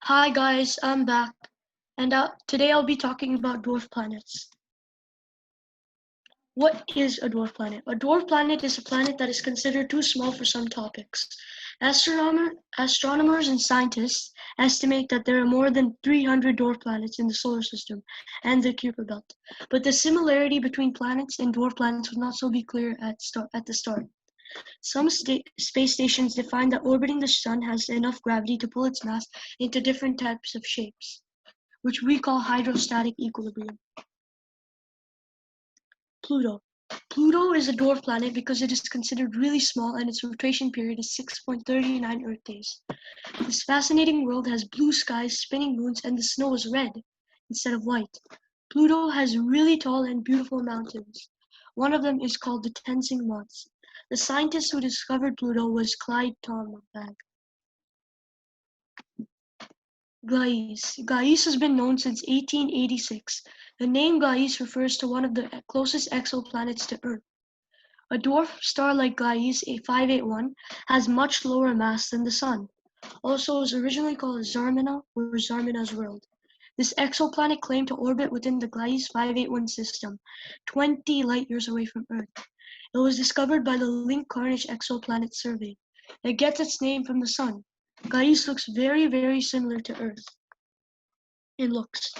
Hi guys, I'm back, and today I'll be talking about dwarf planets. What is a dwarf planet? A dwarf planet is a planet that is considered too small for some topics. Astronomers and scientists estimate that there are more than 300 dwarf planets in the solar system and the Kuiper belt. But the similarity between planets and dwarf planets would not so be clear at the start. Some space stations define that orbiting the sun has enough gravity to pull its mass into different types of shapes, which we call hydrostatic equilibrium. Pluto. Pluto is a dwarf planet because it is considered really small and its rotation period is 6.39 Earth days. This fascinating world has blue skies, spinning moons, and the snow is red instead of white. Pluto has really tall and beautiful mountains. One of them is called the Tenzing Mons. The scientist who discovered Pluto was Clyde Tombaugh. Gaius. Gaius has been known since 1886. The name Gaius refers to one of the closest exoplanets to Earth. A dwarf star like Gaius A581 has much lower mass than the Sun. Also, it was originally called Zarmina or Zarmina's world. This exoplanet claimed to orbit within the Gaius 581 system, 20 light-years away from Earth. It was discovered by the Link Carnage Exoplanet Survey. It gets its name from the Sun. Gaius looks very, very similar to Earth in looks.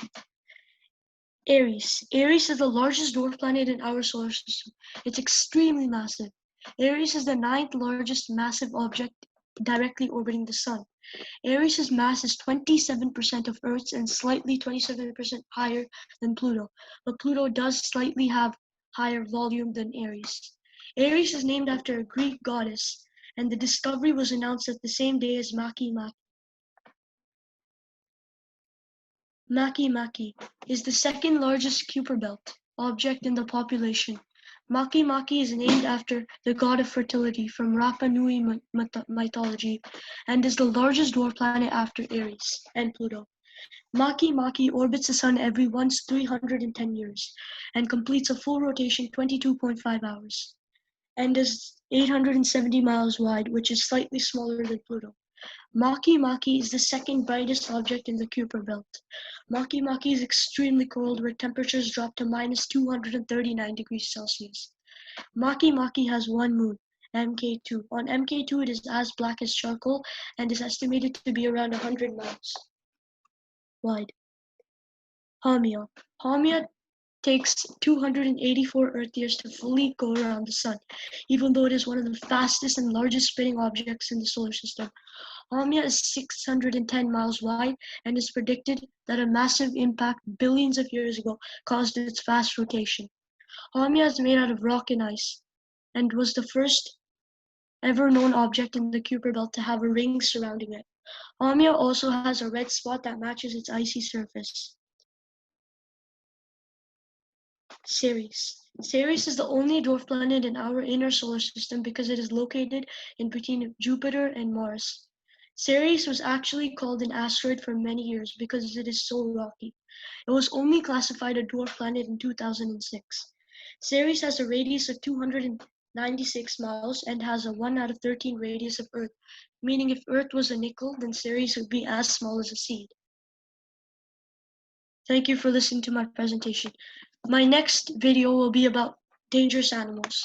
Aries. Aries is the largest dwarf planet in our solar system. It's extremely massive. Aries is the 9th largest massive object directly orbiting the Sun. Aries' mass is 27% of Earth's and slightly 27% higher than Pluto, but Pluto does slightly have higher volume than Aries. Aries is named after a Greek goddess, and the discovery was announced at the same day as Maki. Maki is the second largest Kuiper belt object in the population. Maki is named after the god of fertility from Rapa Nui mythology and is the largest dwarf planet after Aries and Pluto. Maki orbits the sun every once 310 years and completes a full rotation 22.5 hours and is 870 miles wide, which is slightly smaller than Pluto. Maki is the second brightest object in the Kuiper belt. Maki is extremely cold where temperatures drop to minus 239 degrees Celsius. Maki has one moon, Mk2. On Mk2 it is as black as charcoal and is estimated to be around 100 miles wide. Harmion takes 284 Earth years to fully go around the sun, even though it is one of the fastest and largest spinning objects in the solar system. Harmion is 610 miles wide and is predicted that a massive impact billions of years ago caused its fast rotation. Harmion is made out of rock and ice and was the first ever known object in the Kuiper belt to have a ring surrounding it. Harmion also has a red spot that matches its icy surface. Ceres. Ceres is the only dwarf planet in our inner solar system because it is located in between Jupiter and Mars. Ceres was actually called an asteroid for many years because it is so rocky. It was only classified a dwarf planet in 2006. Ceres has a radius of 296 miles and has a 1 out of 13 radius of Earth, meaning if Earth was a nickel, then Ceres would be as small as a seed. Thank you for listening to my presentation. My next video will be about dangerous animals.